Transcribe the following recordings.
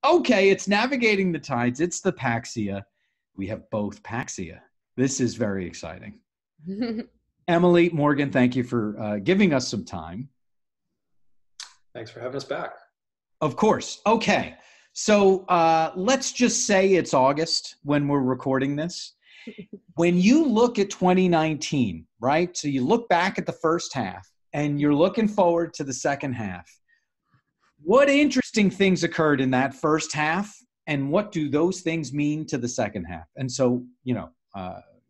Okay, it's navigating the tides. It's the Paxhia. We have both Paxhia. This is very exciting. Emily, Morgan, thank you for giving us some time. Thanks for having us back. Of course. Okay. So let's just say it's August when we're recording this. When you look at 2019, right? So you look back at the first half and you're looking forward to the second half. What interesting things occurred in that first half, and what do those things mean to the second half? And so,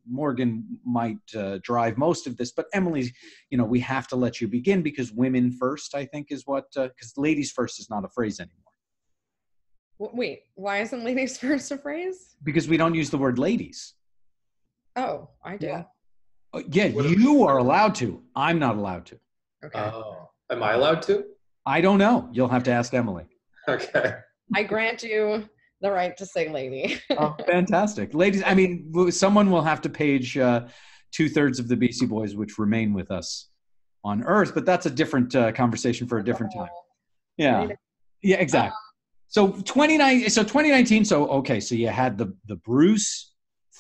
Morgan might drive most of this, but Emily, we have to let you begin because women first, I think, is what, because ladies first is not a phrase anymore. Wait, why isn't ladies first a phrase? Because we don't use the word ladies. Oh, I do. Yeah, you are allowed to. I'm not allowed to. Okay. Oh, am I allowed to? I don't know. You'll have to ask Emily. Okay. I grant you the right to say lady. Oh, fantastic. Ladies, I mean, someone will have to page 2/3 of the BC Boys, which remain with us on Earth, but that's a different conversation for a different time. Yeah. Yeah, exactly. So 2019, so you had the Bruce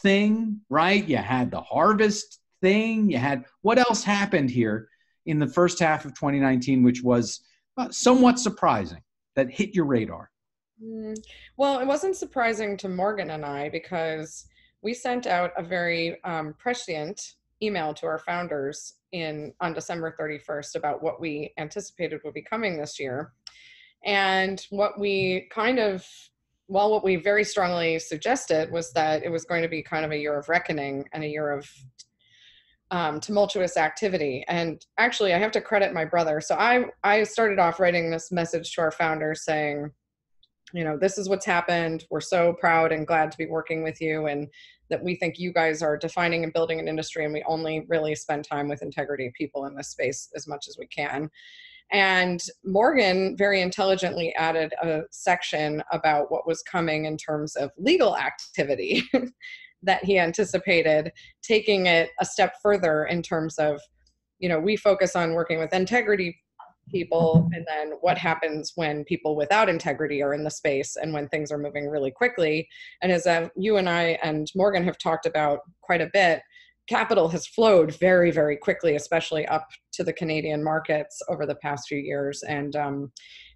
thing, right? You had the harvest thing. You had, what else happened here in the first half of 2019, which was somewhat surprising, that hit your radar? Well, it wasn't surprising to Morgan and I because we sent out a very prescient email to our founders on December 31st about what we anticipated would be coming this year. And what we what we very strongly suggested was that it was going to be kind of a year of reckoning and a year of tumultuous activity. And actually, I have to credit my brother. So I started off writing this message to our founders saying, this is what's happened. We're so proud and glad to be working with you, and that we think you guys are defining and building an industry, and we only really spend time with integrity people in this space as much as we can. And Morgan very intelligently added a section about what was coming in terms of legal activity that he anticipated, taking it a step further in terms of, we focus on working with integrity people, and then what happens when people without integrity are in the space and when things are moving really quickly. And as you and I and Morgan have talked about quite a bit, capital has flowed very, very quickly, especially up to the Canadian markets over the past few years. And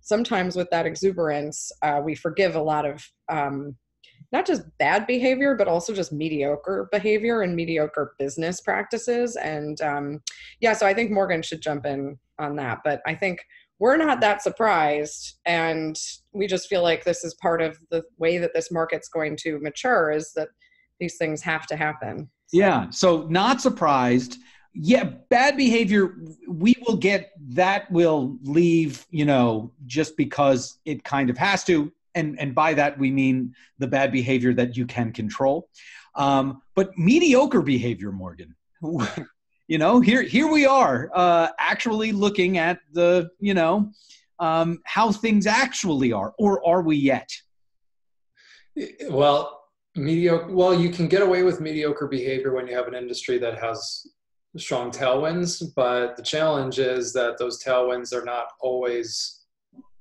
sometimes with that exuberance, we forgive a lot of not just bad behavior, but also just mediocre behavior and mediocre business practices. And so I think Morgan should jump in on that. But I think we're not that surprised. And we just feel like this is part of the way that this market's going to mature, is that these things have to happen. Yeah, so not surprised. Yeah, bad behavior, we will get, that will leave, just because it kind of has to. And by that, we mean the bad behavior that you can control. But mediocre behavior, Morgan, here we are actually looking at the, how things actually are, or are we yet? Well, you can get away with mediocre behavior when you have an industry that has strong tailwinds, but the challenge is that those tailwinds are not always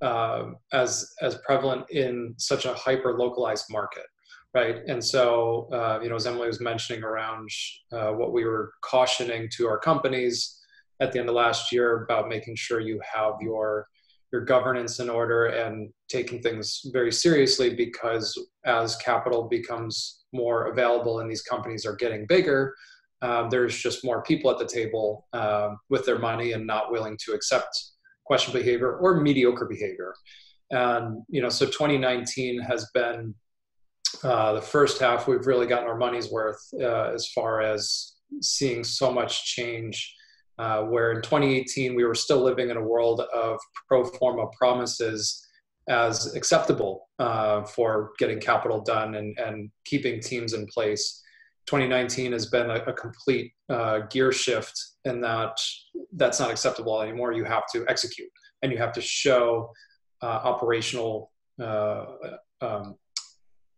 as prevalent in such a hyper localized market, right? And so, as Emily was mentioning around what we were cautioning to our companies at the end of last year about making sure you have your governance in order and taking things very seriously, because as capital becomes more available and these companies are getting bigger, there's just more people at the table with their money and not willing to accept questionable behavior or mediocre behavior. And, so 2019 has been the first half we've really gotten our money's worth as far as seeing so much change. Where in 2018, we were still living in a world of pro forma promises as acceptable for getting capital done and keeping teams in place. 2019 has been a complete gear shift in that that's not acceptable anymore. You have to execute, and you have to show operational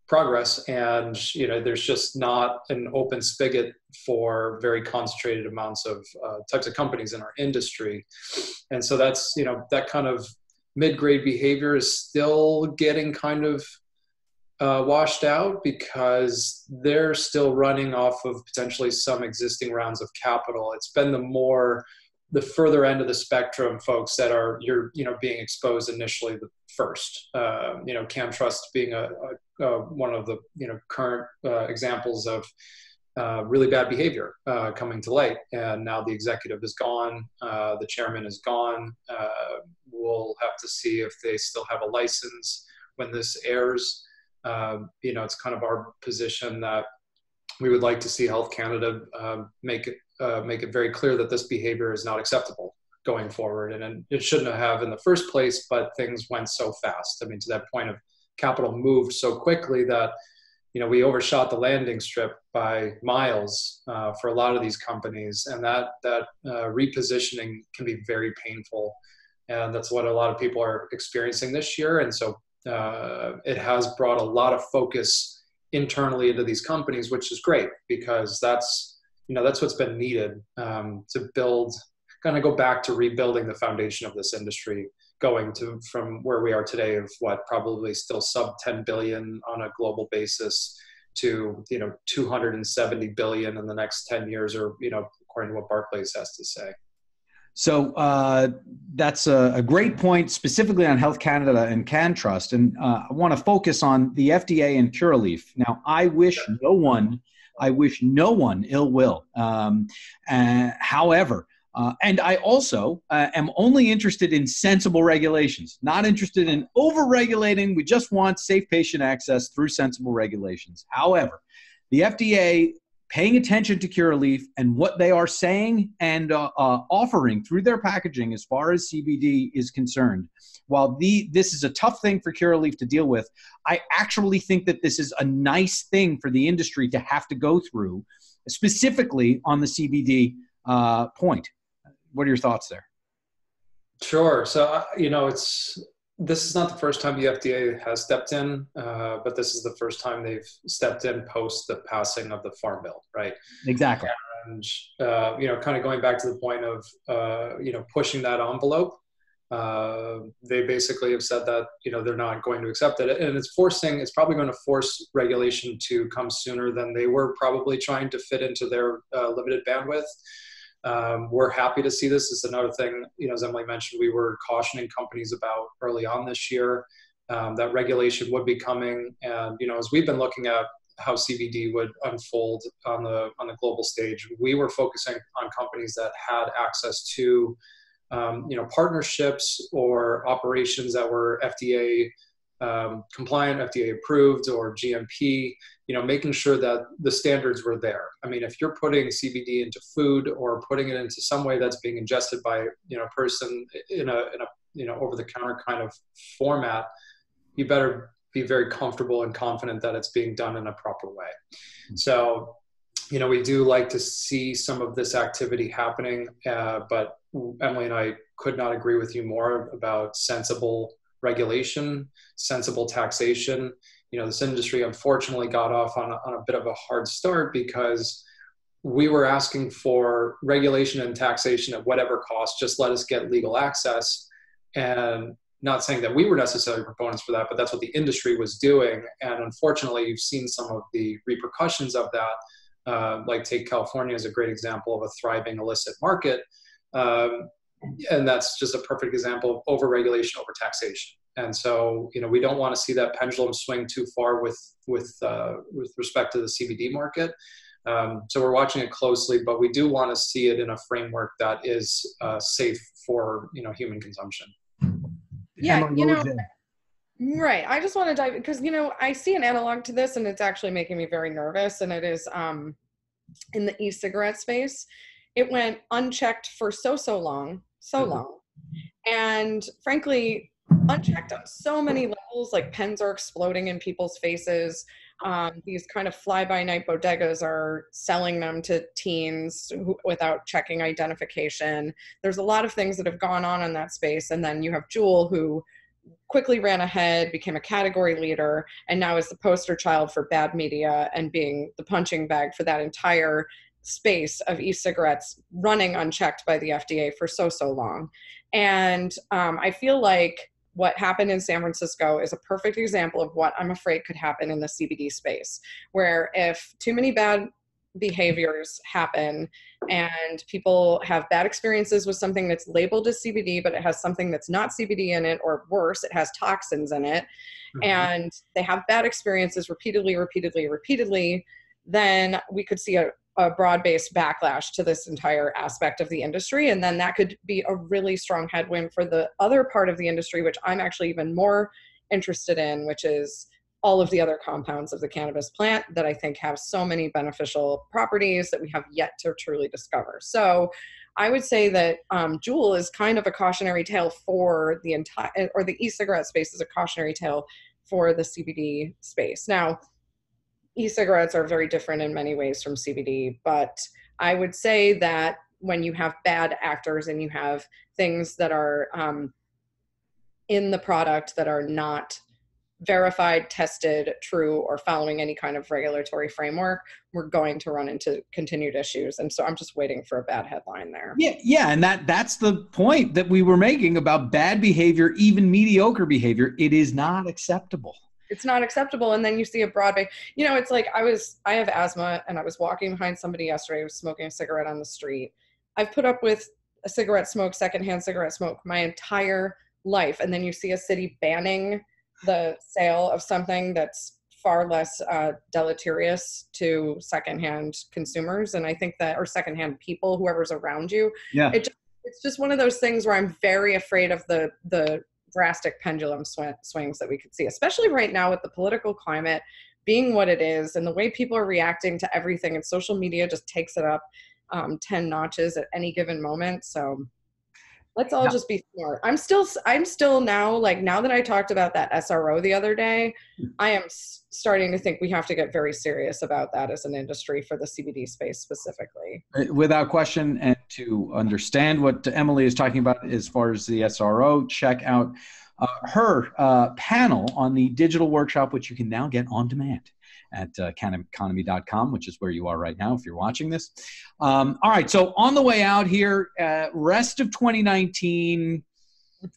progress, and there's just not an open spigot for very concentrated amounts of types of companies in our industry. And so that's that kind of mid-grade behavior is still getting kind of washed out because they're still running off of potentially some existing rounds of capital. It's been the further end of the spectrum folks that are being exposed initially the first. CamTrust being one of the current examples of really bad behavior coming to light, and now the executive is gone, the chairman is gone. We'll have to see if they still have a license when this airs. It's kind of our position that we would like to see Health Canada make it very clear that this behavior is not acceptable going forward, and it shouldn't have in the first place. But things went so fast. I mean, to that point of capital moved so quickly that we overshot the landing strip by miles for a lot of these companies, and that repositioning can be very painful, and that's what a lot of people are experiencing this year. And so it has brought a lot of focus internally into these companies, which is great, because that's what's been needed to go back to rebuilding the foundation of this industry, going from where we are today of probably still sub 10 billion on a global basis to 270 billion in the next 10 years, or according to what Barclays has to say. So that's a great point, specifically on Health Canada and CanTrust. And I want to focus on the FDA and Curaleaf. Now, I wish no one ill will. However, and I also am only interested in sensible regulations, not interested in over-regulating. We just want safe patient access through sensible regulations. However, the FDA paying attention to Curaleaf and what they are saying and offering through their packaging as far as CBD is concerned. While this is a tough thing for Curaleaf to deal with, I actually think that this is a nice thing for the industry to have to go through, specifically on the CBD point. What are your thoughts there? Sure. So, this is not the first time the FDA has stepped in, but this is the first time they've stepped in post the passing of the Farm Bill, right? Exactly. And, kind of going back to the point of, pushing that envelope, they basically have said that, they're not going to accept it. And it's probably going to force regulation to come sooner than they were probably trying to fit into their limited bandwidth. We're happy to see this. It's another thing, as Emily mentioned, we were cautioning companies about early on this year, that regulation would be coming. And, as we've been looking at how CBD would unfold on the global stage, we were focusing on companies that had access to, partnerships or operations that were FDA compliant, FDA approved, or GMP, making sure that the standards were there. I mean, if you're putting CBD into food or putting it into some way that's being ingested by, a person in a over-the-counter kind of format, you better be very comfortable and confident that it's being done in a proper way. So, we do like to see some of this activity happening, but Emily and I could not agree with you more about sensible regulation, sensible taxation. This industry unfortunately got off on a bit of a hard start because we were asking for regulation and taxation at whatever cost, just let us get legal access. And not saying that we were necessarily proponents for that, but that's what the industry was doing. And unfortunately, you've seen some of the repercussions of that. Like take California as a great example of a thriving illicit market. And that's just a perfect example of over-regulation, over-taxation. And so, we don't want to see that pendulum swing too far with respect to the CBD market. So we're watching it closely, but we do want to see it in a framework that is safe for, human consumption. Yeah, right. I just want to dive, because, I see an analog to this and it's actually making me very nervous. And it is in the e-cigarette space. It went unchecked for so long. And frankly, unchecked on so many levels, like pens are exploding in people's faces. These kind of fly-by-night bodegas are selling them to teens without checking identification. There's a lot of things that have gone on in that space. And then you have Juul, who quickly ran ahead, became a category leader, and now is the poster child for bad media and being the punching bag for that entire space of e-cigarettes running unchecked by the FDA for so long. And I feel like what happened in San Francisco is a perfect example of what I'm afraid could happen in the CBD space, where if too many bad behaviors happen and people have bad experiences with something that's labeled as CBD, but it has something that's not CBD in it, or worse, it has toxins in it, and they have bad experiences repeatedly, then we could see a broad-based backlash to this entire aspect of the industry. And then that could be a really strong headwind for the other part of the industry, which I'm actually even more interested in, which is all of the other compounds of the cannabis plant that I think have so many beneficial properties that we have yet to truly discover. So I would say that Juul is kind of a cautionary tale for the entire, or the e-cigarette space is a cautionary tale for the CBD space. Now, e-cigarettes are very different in many ways from CBD, but I would say that when you have bad actors and you have things that are in the product that are not verified, tested, true, or following any kind of regulatory framework, we're going to run into continued issues. And so I'm just waiting for a bad headline there. Yeah, and that's the point that we were making about bad behavior, even mediocre behavior. It is not acceptable. It's not acceptable. And then you see a broad-based, it's like I have asthma, and I was walking behind somebody yesterday who was smoking a cigarette on the street. I've put up with a cigarette smoke, secondhand cigarette smoke my entire life. And then you see a city banning the sale of something that's far less deleterious to secondhand consumers. And I think that, or secondhand people, whoever's around you. Yeah. It's just one of those things where I'm very afraid of the drastic pendulum swings that we could see, especially right now with the political climate being what it is and the way people are reacting to everything, and social media just takes it up 10 notches at any given moment. So let's all just be smart. I'm still now, like, now that I talked about that SRO the other day, I am starting to think we have to get very serious about that as an industry for the CBD space specifically. Without question. And to understand what Emily is talking about as far as the SRO, check out her panel on the digital workshop, which you can now get on demand at canneconomy.com, which is where you are right now if you're watching this. All right, so on the way out here, rest of 2019,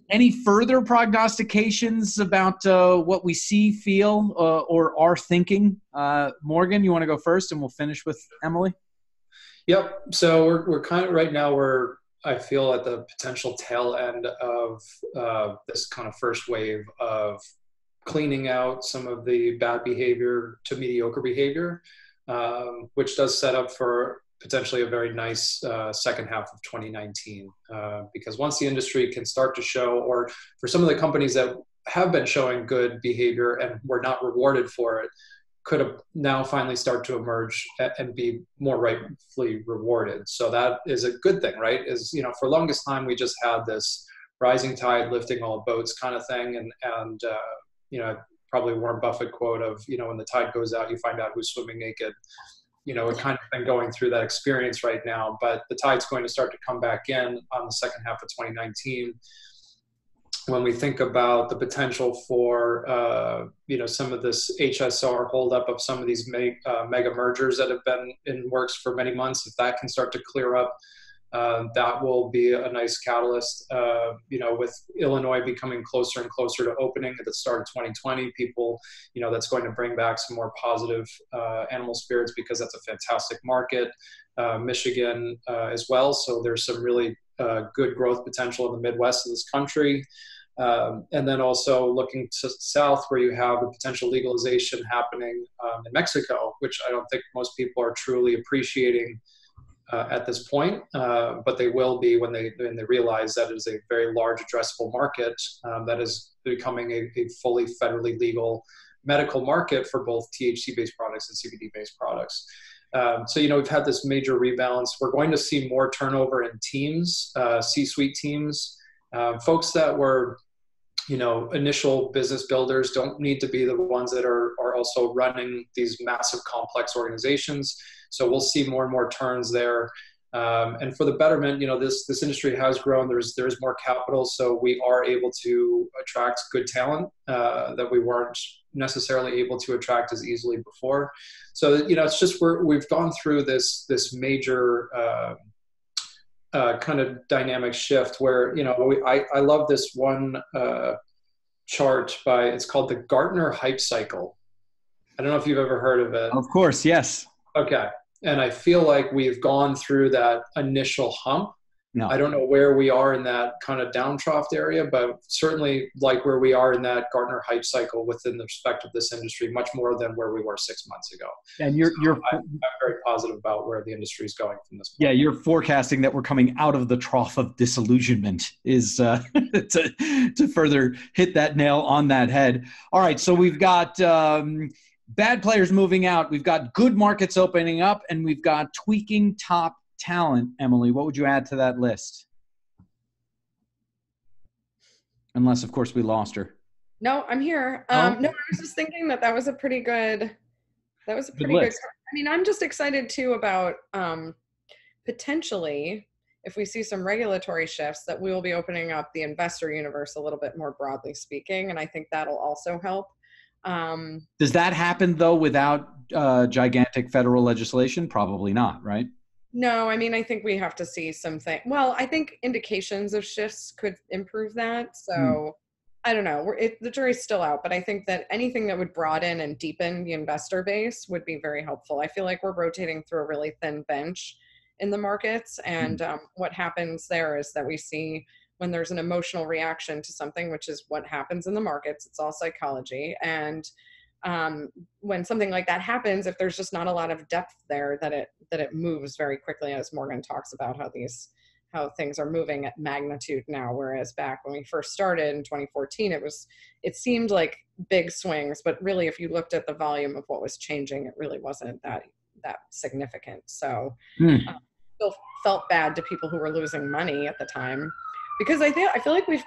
any further prognostications about what we see, feel, or are thinking? Morgan, you want to go first, and we'll finish with Emily? Yep. So we're kind of right now, I feel at the potential tail end of this kind of first wave of cleaning out some of the bad behavior to mediocre behavior, which does set up for potentially a very nice second half of 2019. Because once the industry can start to show, or for some of the companies that have been showing good behavior and were not rewarded for it, could have now finally start to emerge and be more rightfully rewarded. So that is a good thing, right? For longest time, we just had this rising tide lifting all boats kind of thing. And probably Warren Buffett quote of, when the tide goes out, you find out who's swimming naked. We're kind of been going through that experience right now, but the tide's going to start to come back in on the second half of 2019. When we think about the potential for, some of this HSR holdup of some of these mega mergers that have been in works for many months, if that can start to clear up, that will be a nice catalyst. With Illinois becoming closer and closer to opening at the start of 2020, people, that's going to bring back some more positive animal spirits, because that's a fantastic market. Michigan as well. So there's some really good growth potential in the Midwest of this country. And then also looking to south, where you have the potential legalization happening in Mexico, which I don't think most people are truly appreciating at this point, but they will be when they realize that it is a very large addressable market that is becoming a fully federally legal medical market for both THC-based products and CBD-based products. So we've had this major rebalance. We're going to see more turnover in teams, C-suite teams. Folks that were, initial business builders don't need to be the ones that are also running these massive complex organizations. So we'll see more and more turns there. And for the betterment, this industry has grown. There's more capital, so we are able to attract good talent that we weren't necessarily able to attract as easily before. So it's just we've gone through this major kind of dynamic shift where I love this one chart it's called the Gartner Hype Cycle. I don't know if you've ever heard of it. Of course, yes. Okay. And I feel like we've gone through that initial hump. No. I don't know where we are in that kind of downtroughed area, but certainly like where we are in that Gartner hype cycle within the respect of this industry, much more than where we were 6 months ago. And I'm very positive about where the industry is going from this point. Yeah, you're forecasting that we're coming out of the trough of disillusionment is to further hit that nail on that head. All right, so we've got bad players moving out. We've got good markets opening up, and we've got tweaking top talent. Emily, what would you add to that list? Unless, of course, we lost her. No, I'm here. Oh. No, I was just thinking that was a pretty good. That was a pretty good. I mean, I'm just excited too about potentially, if we see some regulatory shifts, that we will be opening up the investor universe a little bit more broadly speaking, and I think that'll also help. Does that happen though without gigantic federal legislation? Probably not, right? No, I mean, I think we have to see something. Well, I think indications of shifts could improve that. So I don't know. The jury's still out, but I think that anything that would broaden and deepen the investor base would be very helpful. I feel like we're rotating through a really thin bench in the markets. And what happens there is that we see when there's an emotional reaction to something, which is what happens in the markets, it's all psychology. And when something like that happens, if there's just not a lot of depth there, that it moves very quickly, as Morgan talks about how things are moving at magnitude now, whereas back when we first started in 2014, it seemed like big swings, but really if you looked at the volume of what was changing, it really wasn't that significant. So still felt bad to people who were losing money at the time, because I feel like we've,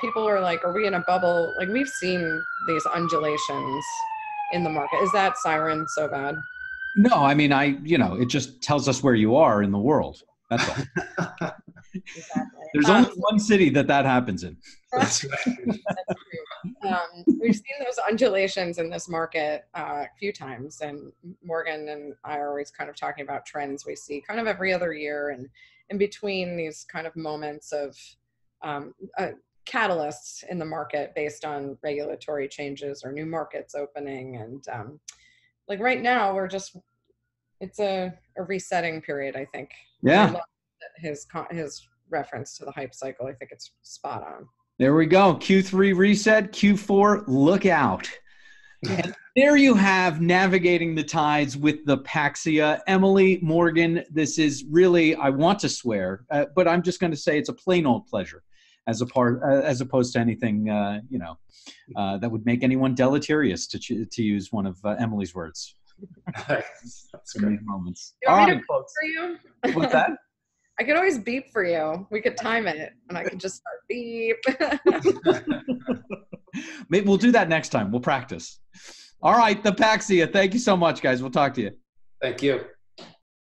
people are like, are we in a bubble? Like, we've seen these undulations in the market. Is that siren so bad? No, I mean, it just tells us where you are in the world. That's all. Exactly. There's only one city that happens in. That's right. That's true. We've seen those undulations in this market a few times, and Morgan and I are always kind of talking about trends we see kind of every other year, and in between these kind of moments of catalysts in the market based on regulatory changes or new markets opening. And like right now, it's a resetting period, I think. Yeah. I love his reference to the hype cycle. I think it's spot on. There we go. Q3 reset, Q4 look out. And there you have navigating the tides with the Paxhia. Emily, Morgan, this is really, I want to swear, but I'm just going to say it's a plain old pleasure as opposed to anything, that would make anyone deleterious, to use one of Emily's words. That's great. Moments. You want me All to right, beep for you? What's that? I could always beep for you. We could time it, and I could just start beep. Maybe we'll do that next time. We'll practice. All right, the Paxhia. Thank you so much, guys. We'll talk to you. Thank you.